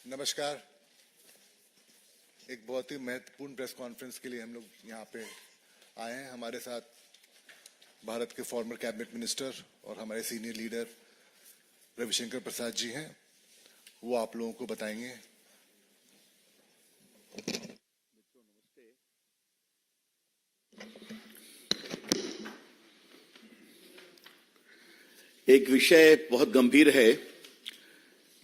नमस्कार। एक बहुत ही महत्वपूर्ण प्रेस कॉन्फ्रेंस के लिए हम लोग यहाँ पे आए हैं। हमारे साथ भारत के फॉर्मर कैबिनेट मिनिस्टर और हमारे सीनियर लीडर रविशंकर प्रसाद जी हैं। वो आप लोगों को बताएंगे। एक विषय बहुत गंभीर है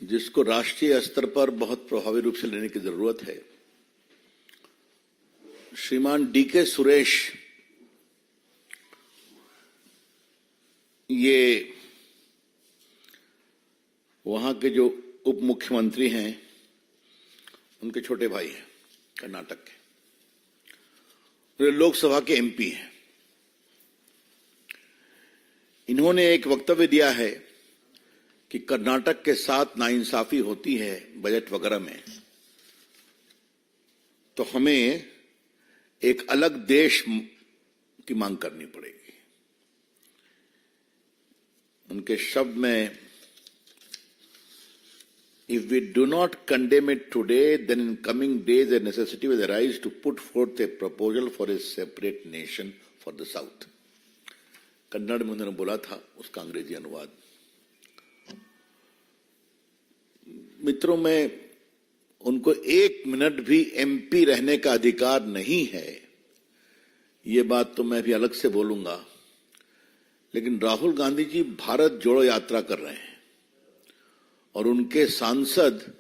जिसको राष्ट्रीय स्तर पर बहुत प्रभावी रूप से लेने की जरूरत है। श्रीमान डीके सुरेश ये वहां के जो उप मुख्यमंत्री हैं उनके छोटे भाई हैं, कर्नाटक के। वे लोकसभा के एमपी हैं। इन्होंने एक वक्तव्य दिया है कि कर्नाटक के साथ नाइंसाफी होती है बजट वगैरह में, तो हमें एक अलग देश की मांग करनी पड़ेगी। उनके शब्द में, if we do not condemn it today, then in coming days a necessity will arise to put forth a proposal for a separate nation for the South. Kannada में उन्होंने बोला था, उसका अंग्रेजी अनुवाद। मित्रों, में उनको एक मिनट भी एमपी रहने का अधिकार नहीं है, ये बात तो मैं भी अलग से बोलूंगा। लेकिन राहुल गांधी जी भारत जोड़ो यात्रा कर रहे हैं और उनके सांसद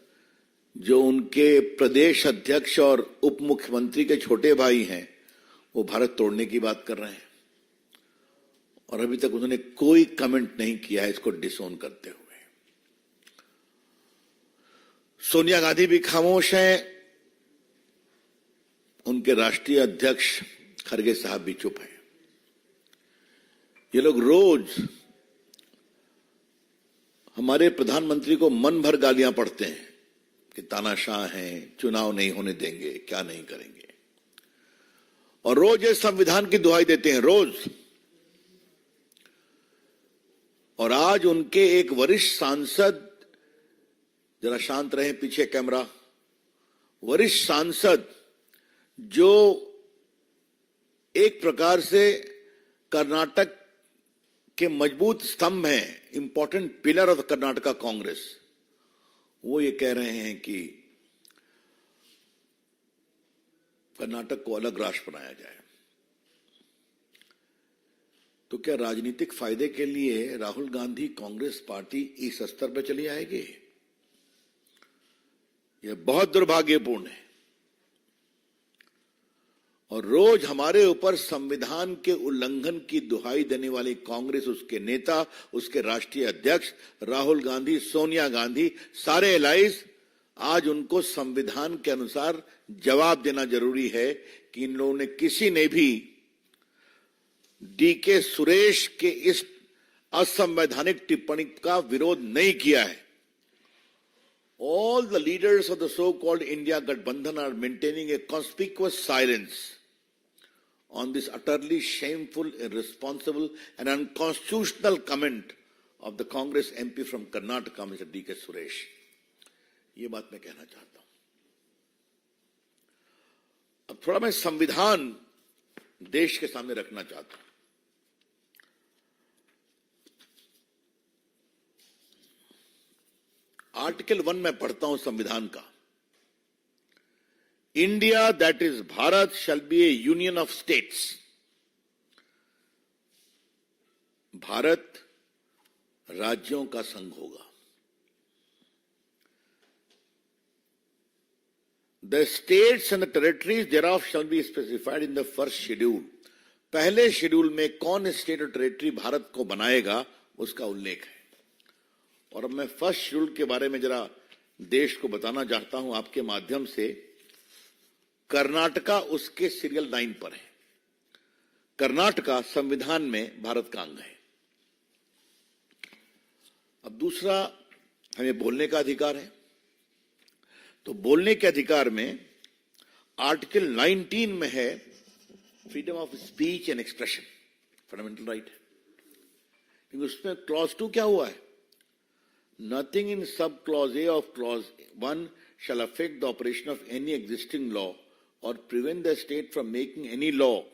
जो उनके प्रदेश अध्यक्ष और उप मुख्यमंत्री के छोटे भाई हैं, वो भारत तोड़ने की बात कर रहे हैं और अभी तक उन्होंने कोई कमेंट नहीं किया है इसको डिसोन करते हुए। सोनिया गांधी भी खामोश हैं, उनके राष्ट्रीय अध्यक्ष खरगे साहब भी चुप हैं। ये लोग रोज हमारे प्रधानमंत्री को मन भर गालियां पढ़ते हैं कि तानाशाह हैं, चुनाव नहीं होने देंगे, क्या नहीं करेंगे, और रोज ये संविधान की दुहाई देते हैं, रोज। और आज उनके एक वरिष्ठ सांसद, जरा शांत रहे पीछे कैमरा, वरिष्ठ सांसद जो एक प्रकार से कर्नाटक के मजबूत स्तंभ हैं, important pillar of Karnataka Congress, वो ये कह रहे हैं कि कर्नाटक को अलग राष्ट्र बनाया जाए। तो क्या राजनीतिक फायदे के लिए राहुल गांधी कांग्रेस पार्टी इस स्तर पर चली आएगी? यह बहुत दुर्भाग्यपूर्ण है। और रोज हमारे ऊपर संविधान के उल्लंघन की दुहाई देने वाली कांग्रेस, उसके नेता, उसके राष्ट्रीय अध्यक्ष राहुल गांधी, सोनिया गांधी, सारे एलाइज, आज उनको संविधान के अनुसार जवाब देना जरूरी है कि इन लोगों ने, किसी ने भी डीके सुरेश के इस असंवैधानिक टिप्पणी का विरोध नहीं किया है। All the leaders of the so-called India Gathbandhan are maintaining a conspicuous silence on this utterly shameful, irresponsible and unconstitutional comment of the Congress MP from Karnataka, Mr. D.K. Suresh. ये बात मैं कहना चाहता हूं। अब थोड़ा मैं संविधान देश के सामने रखना चाहता हूं। आर्टिकल 1 में पढ़ता हूं संविधान का। India, that is Bharat, shall be A union of states. Bharat राज्यों का संघ होगा। The states and the territories thereof shall be specified in the first schedule। पहले शेड्यूल में कौन स्टेट और टेरिटरी भारत को बनाएगा उसका उल्लेख है। और अब मैं फर्स्ट शेड्यूल के बारे में जरा देश को बताना चाहता हूं आपके माध्यम से। कर्नाटका उसके सीरियल 9 पर है। कर्नाटका संविधान में भारत का अंग है। अब दूसरा, हमें बोलने का अधिकार है, तो बोलने के अधिकार में आर्टिकल 19 में है freedom of speech and expression, fundamental right है। क्योंकि उसमें क्लॉज 2 क्या हुआ है? Nothing in sub-clause A of clause 1 shall affect the operation of any existing law or prevent the state from making any law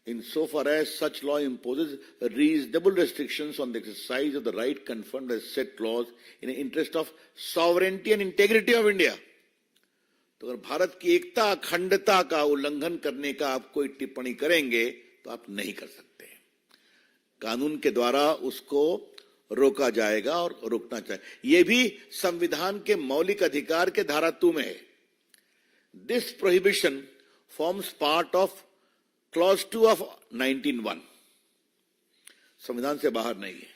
insofar as such law imposes reasonable restrictions on the exercise of the right conferred by said clause in the interest of sovereignty and integrity of India. तो अगर भारत की एकता अखंडता का उल्लंघन करने का आप कोई टिप्पणी करेंगे तो आप नहीं कर सकते। कानून के द्वारा उसको रोका जाएगा और रोकना चाहिए। यह भी संविधान के मौलिक अधिकार के धारा 2 में है। This prohibition forms part of clause 2 of 19(1) संविधान से बाहर नहीं है।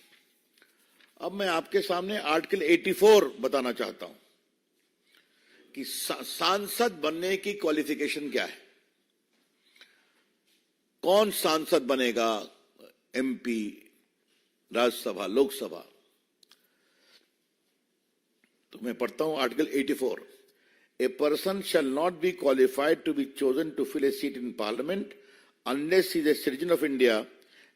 अब मैं आपके सामने आर्टिकल 84 बताना चाहता हूं कि सांसद बनने की क्वालिफिकेशन क्या है। कौन सांसद बनेगा, एमपी, राज्यसभा, लोकसभा। तो मैं पढ़ता हूं article 84। A person shall not be qualified to be chosen to fill a seat in parliament unless he is a citizen of India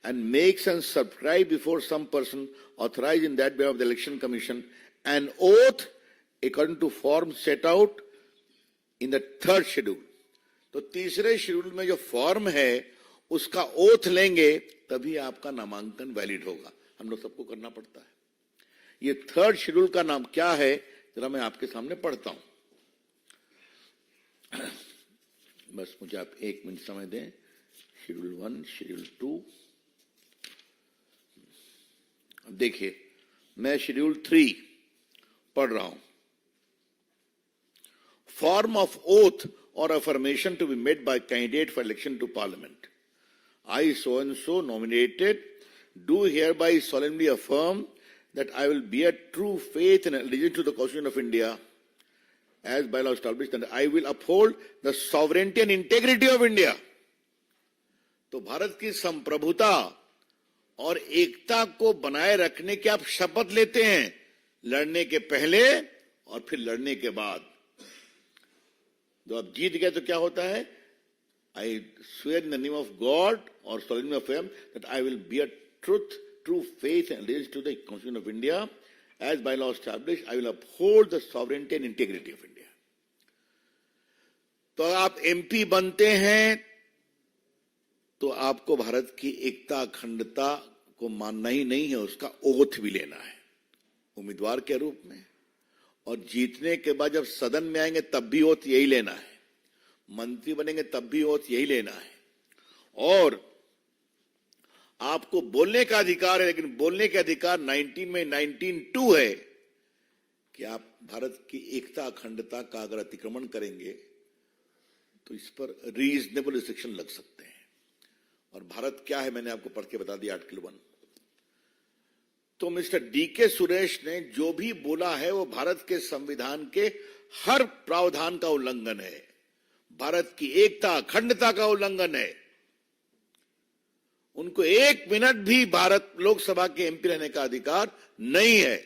and makes and subscribe before some person authorized in that way of the Election Commission an oath according to form set out in the 3rd schedule. तो तीसरे schedule में जो form है उसका oath लेंगे तभी आपका नामांकन वैलिड होगा। हम लोग सबको करना पड़ता है। ये 3rd शेड्यूल का नाम क्या है जरा मैं आपके सामने पढ़ता हूं। बस मुझे आप 1 मिनट समय दें। Schedule 1, schedule 2। देखिए मैं शेड्यूल 3 पढ़ रहा हूं। Form of oath or affirmation to be made by candidate for election to parliament. I so and so nominated do hereby solemnly affirm that I will bear true faith and allegiance to the Constitution of India as by law established, and I will uphold the sovereignty and integrity of India. तो भारत की संप्रभुता और एकता को बनाए रखने की आप शपथ लेते हैं, लड़ने के पहले और फिर लड़ने के बाद। जब आप जीत गए तो क्या होता है? I swear in the name of God और solemnly affirm that I will bear truth, true faith and allegiance to the Constitution of India as by law established. I will uphold the sovereignty and integrity of India. तो आप MP बनते हैं तो आपको भारत की एकता अखंडता को मानना ही नहीं है, उसका ओथ भी लेना है उम्मीदवार के रूप में। और जीतने के बाद जब सदन में आएंगे तब भी ओथ यही लेना है, मंत्री बनेंगे तब भी ओथ यही लेना है। और आपको बोलने का अधिकार है, लेकिन बोलने के अधिकार 19 में 19(2) है कि आप भारत की एकता अखंडता का अगर अतिक्रमण करेंगे तो इस पर रीजनेबल रिस्ट्रिक्शन लग सकते हैं। और भारत क्या है मैंने आपको पढ़ के बता दिया आर्टिकल 1। तो मिस्टर डीके सुरेश ने जो भी बोला है वो भारत के संविधान के हर प्रावधान का उल्लंघन है, भारत की एकता अखंडता का उल्लंघन है। उनको 1 मिनट भी भारत लोकसभा के एमपी रहने का अधिकार नहीं है।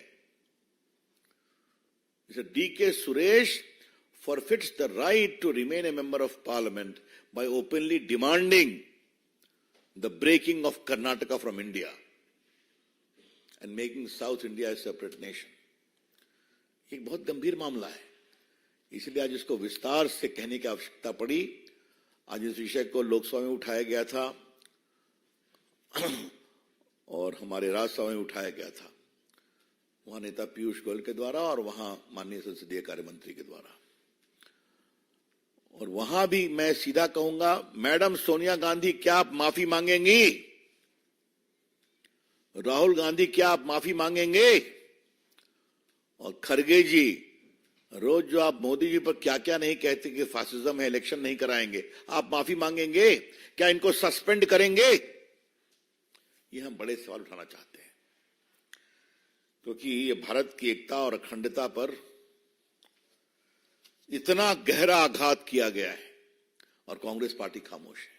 Mister DK Suresh forfeits the right to remain a member of parliament by openly demanding the breaking of Karnataka from India and making South India a separate nation. एक बहुत गंभीर मामला है, इसलिए आज इसको विस्तार से कहने की आवश्यकता पड़ी। आज इस विषय को लोकसभा में उठाया गया था और हमारे राज्यसभा में उठाया गया था, वहां नेता पीयूष गोयल के द्वारा और वहां माननीय संसदीय कार्य मंत्री के द्वारा। और वहां भी मैं सीधा कहूंगा, मैडम सोनिया गांधी क्या आप माफी मांगेंगी? राहुल गांधी क्या आप माफी मांगेंगे? और खरगे जी, रोज जो आप मोदी जी पर क्या क्या नहीं कहते कि फासिज्म है, इलेक्शन नहीं कराएंगे, आप माफी मांगेंगे? क्या इनको सस्पेंड करेंगे? ये हम बड़े सवाल उठाना चाहते हैं, क्योंकि ये भारत की एकता और अखंडता पर इतना गहरा आघात किया गया है और कांग्रेस पार्टी खामोश है।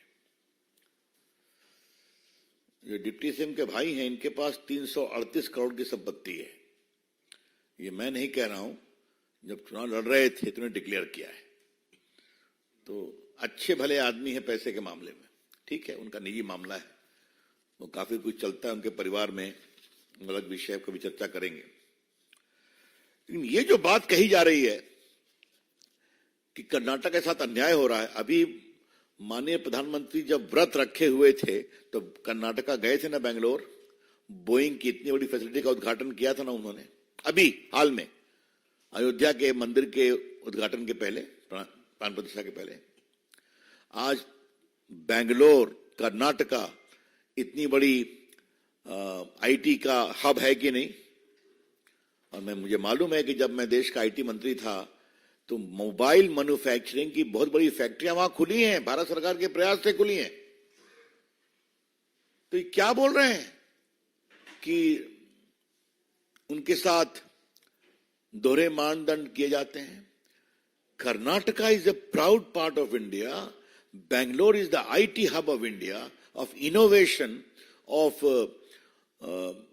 ये डिप्टी सीएम के भाई हैं, इनके पास 338 करोड़ की संपत्ति है। ये मैं नहीं कह रहा हूं, जब चुनाव लड़ रहे थे तो उन्होंने डिक्लेयर किया है। तो अच्छे भले आदमी है पैसे के मामले में, ठीक है, उनका निजी मामला है, वो काफी कुछ चलता है उनके परिवार में, अलग विषय को भी चर्चा करेंगे। लेकिन ये जो बात कही जा रही है कि कर्नाटक के साथ अन्याय हो रहा है, अभी माननीय प्रधानमंत्री जब व्रत रखे हुए थे तो कर्नाटका गए थे ना, बेंगलोर, बोइंग की इतनी बड़ी फैसिलिटी का उद्घाटन किया था ना उन्होंने, अभी हाल में अयोध्या के मंदिर के उद्घाटन के पहले, प्राण प्रतिष्ठा के पहले। आज बेंगलोर, कर्नाटका इतनी बड़ी आईटी का हब है कि नहीं? और मुझे मालूम है कि जब मैं देश का आईटी मंत्री था तो मोबाइल मैन्युफैक्चरिंग की बहुत बड़ी फैक्ट्रियां वहां खुली हैं, भारत सरकार के प्रयास से खुली हैं। तो ये क्या बोल रहे हैं कि उनके साथ दोहरे मानदंड किए जाते हैं? Karnataka is a proud part of India. Bangalore is the IT hub of India, of innovation, of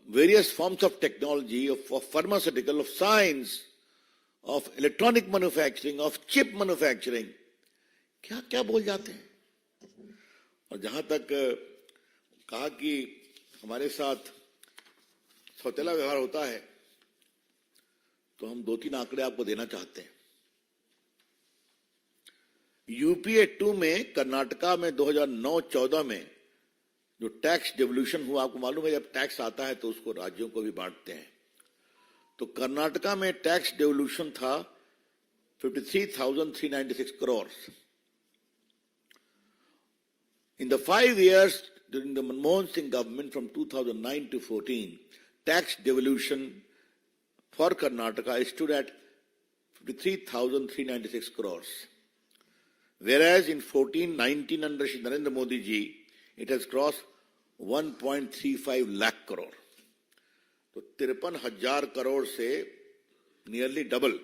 various forms of technology, of pharmaceutical, of science, of electronic manufacturing, of chip manufacturing. क्या क्या बोल जाते हैं? और जहां तक कहा कि हमारे साथ सौतेला व्यवहार होता है, तो हम 2-3 आंकड़े आपको देना चाहते हैं। यूपीए 2 में कर्नाटका में 2009-14 में जो टैक्स डिवोल्यूशन हुआ, आपको मालूम है जब टैक्स आता है तो उसको राज्यों को भी बांटते हैं, तो कर्नाटका में टैक्स डिवोल्यूशन था 53,396 crore. In the 5 years during the Manmohan Singh government from 2009 to 14, tax devolution for Karnataka stood at 53,396 crores. Whereas in 14-19 under Shri Narendra Modi ji, it has crossed 1.35 lakh crore. तो 53,000 करोड़ से nearly double.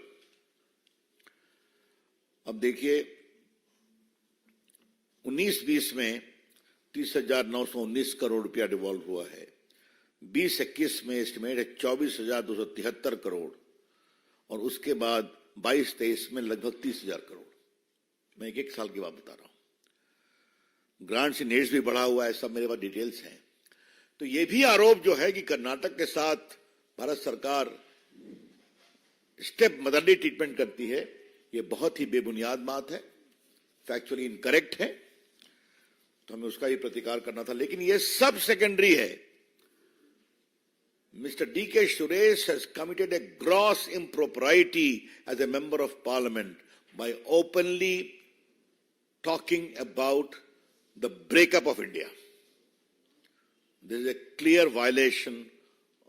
अब देखिए 19-20 में 30,919 करोड़ रुपया devolve हुआ है, 20-21 में estimate है 24,273 करोड़, और उसके बाद 22-23 में लगभग 30,000 करोड़। मैं एक साल की बात बता रहा हूं। ग्रांट्स इन एड्स भी बढ़ा हुआ है, सब मेरे पास डिटेल्स हैं। तो ये भी आरोप जो है कि कर्नाटक के साथ भारत सरकार स्टेप मदरली ट्रीटमेंट करती है, ये बहुत ही बेबुनियाद बात है, फैक्चुअली इनकरेक्ट है, तो हमें उसका ही प्रतिकार करना था। लेकिन ये सब सेकेंडरी है। Mr. D.K. Suresh has committed a gross impropriety as a member of parliament by openly talking about the breakup of India. This is a clear violation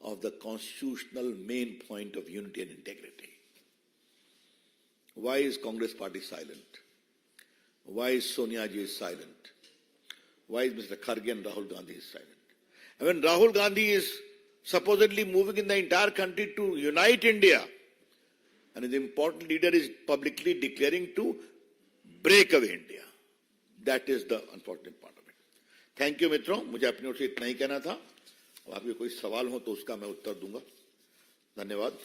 of the constitutional main point of unity and integrity. Why is Congress party silent? Why is Sonia ji silent? Why is Mr. Kharge and Rahul Gandhi silent? And when Rahul Gandhi is supposedly moving in the entire country to unite India, and the important leader is publicly declaring to break away India. That is the unfortunate part of it. Thank you, मित्रों। मुझे अपनी ओर से इतना ही कहना था। अब आपके कोई सवाल हो तो उसका मैं उत्तर दूंगा। धन्यवाद।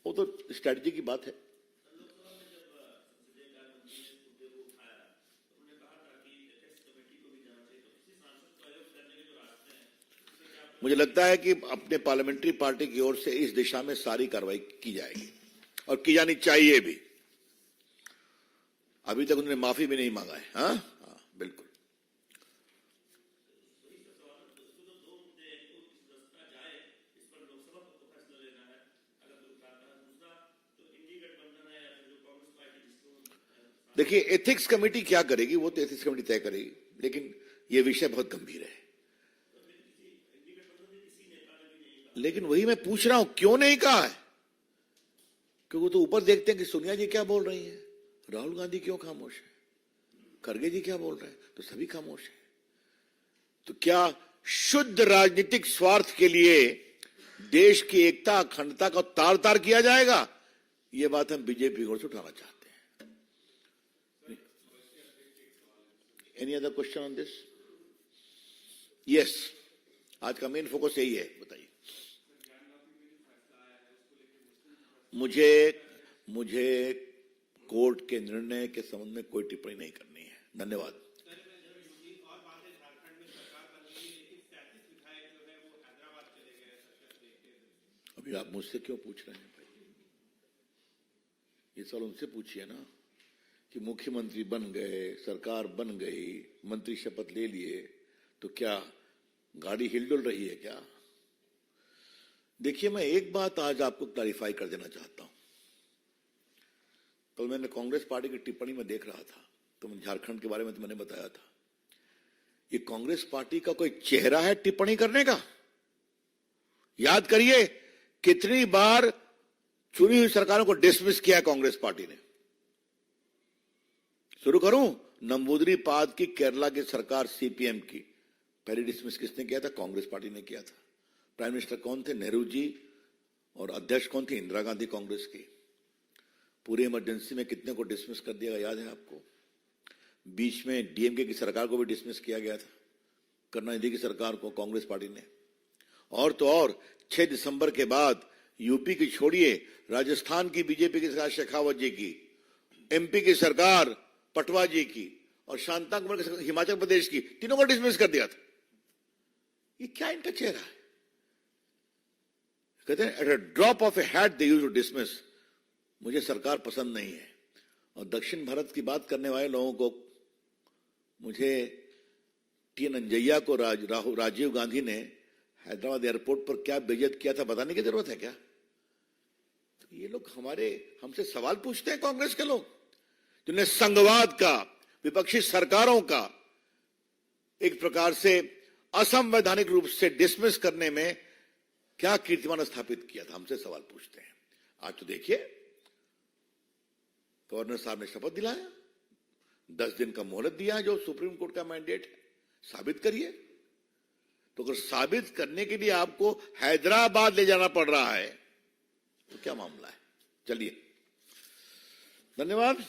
वो तो स्ट्रैटेजी की बात है। मुझे लगता है कि अपने पार्लियामेंट्री पार्टी की ओर से इस दिशा में सारी कार्रवाई की जाएगी और की जानी चाहिए भी। अभी तक उन्होंने माफी भी नहीं मांगा है। हाँ, बिल्कुल। देखिए, एथिक्स कमेटी क्या करेगी वो तो एथिक्स कमेटी तय करेगी, लेकिन ये विषय बहुत गंभीर है। लेकिन वही मैं पूछ रहा हूं, क्यों नहीं कहा है? क्योंकि वो तो ऊपर देखते हैं कि सोनिया जी क्या बोल रही हैं, राहुल गांधी क्यों खामोश है, खड़गे जी क्या बोल रहे हैं, तो सभी खामोश है। तो क्या शुद्ध राजनीतिक स्वार्थ के लिए देश की एकता अखंडता का तार तार किया जाएगा? ये बात हम बीजेपी की ओर से उठाना चाहते हैं। Any other question on this? Yes, आज का मेन फोकस यही है। बताइए। मुझे कोर्ट के निर्णय के संबंध में कोई टिप्पणी नहीं करनी है। धन्यवाद। अभी आप मुझसे क्यों पूछ रहे हैं भाई? ये सवाल उनसे पूछिए ना कि मुख्यमंत्री बन गए, सरकार बन गई, मंत्री शपथ ले लिए, तो क्या गाड़ी हिलडुल रही है क्या? देखिए, मैं एक बात आज आपको क्लैरिफाई कर देना चाहता हूं। कल मैंने कांग्रेस पार्टी की टिप्पणी में देख रहा था, तो झारखंड के बारे में तो मैंने बताया था, ये कांग्रेस पार्टी का कोई चेहरा है टिप्पणी करने का? याद करिए कितनी बार चुनी हुई सरकारों को डिसमिस किया कांग्रेस पार्टी ने। शुरू करूं, नंबूदरी-पाद की केरला की सरकार सीपीएम की पहले डिसमिस किसने किया था? कांग्रेस पार्टी ने किया था। प्राइम मिनिस्टर कौन थे? नेहरू जी। और अध्यक्ष कौन थी? इंदिरा गांधी, कांग्रेस की। पूरी इमरजेंसी में कितने को डिसमिस कर दिया, याद है आपको? बीच में डीएमके की सरकार को भी डिसमिस किया गया था, करुणानिधि की सरकार को, कांग्रेस पार्टी ने। और तो और 6 दिसंबर के बाद यूपी की छोड़िए, राजस्थान की बीजेपी की सरकार शेखावत जी की, एमपी की सरकार पटवा जी की, और शांता कुमार की हिमाचल प्रदेश की, तीनों को डिसमिस कर दिया था। ये क्या इनका चेहरा है? कहते हैं at a drop of a hat they used to dismiss. मुझे सरकार पसंद नहीं है। और दक्षिण भारत की बात करने वाले लोगों को, मुझे टी अंजैया को राजीव गांधी ने हैदराबाद एयरपोर्ट पर क्या बेइज्जत किया था बताने की जरूरत है क्या? तो ये लोग हमसे सवाल पूछते हैं, कांग्रेस के लोग, जिन्हें संघवाद का, विपक्षी सरकारों का एक प्रकार से असंवैधानिक रूप से डिसमिस करने में क्या कीर्तिमान स्थापित किया था, हमसे सवाल पूछते हैं। आज तो देखिए, गवर्नर साहब ने शपथ दिलाया, 10 दिन का मोहलत दिया है, जो सुप्रीम कोर्ट का मैंडेट है। साबित करिए। तो अगर साबित करने के लिए आपको हैदराबाद ले जाना पड़ रहा है, तो क्या मामला है? चलिए, धन्यवाद।